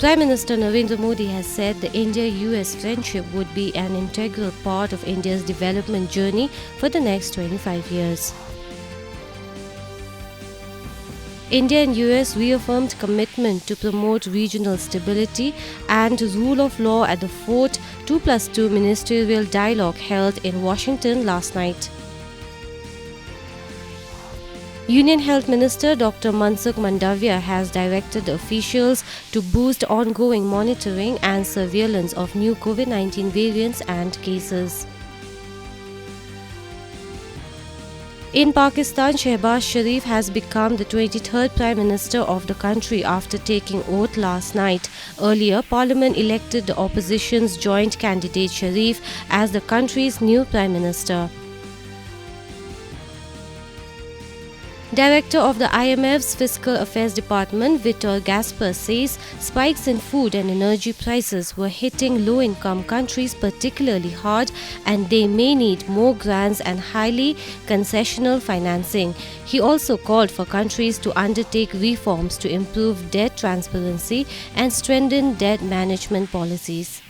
Prime Minister Narendra Modi has said the India-US friendship would be an integral part of India's development journey for the next 25 years. India and US reaffirmed commitment to promote regional stability and rule of law at the fourth 2+2 ministerial dialogue held in Washington last night. Union Health Minister Dr. Mansukh Mandavia has directed officials to boost ongoing monitoring and surveillance of new COVID-19 variants and cases. In Pakistan, Shehbaz Sharif has become the 23rd Prime Minister of the country after taking oath last night. Earlier, Parliament elected the opposition's joint candidate Sharif as the country's new Prime Minister. Director of the IMF's Fiscal Affairs Department, Victor Gaspar, says spikes in food and energy prices were hitting low-income countries particularly hard and they may need more grants and highly concessional financing. He also called for countries to undertake reforms to improve debt transparency and strengthen debt management policies.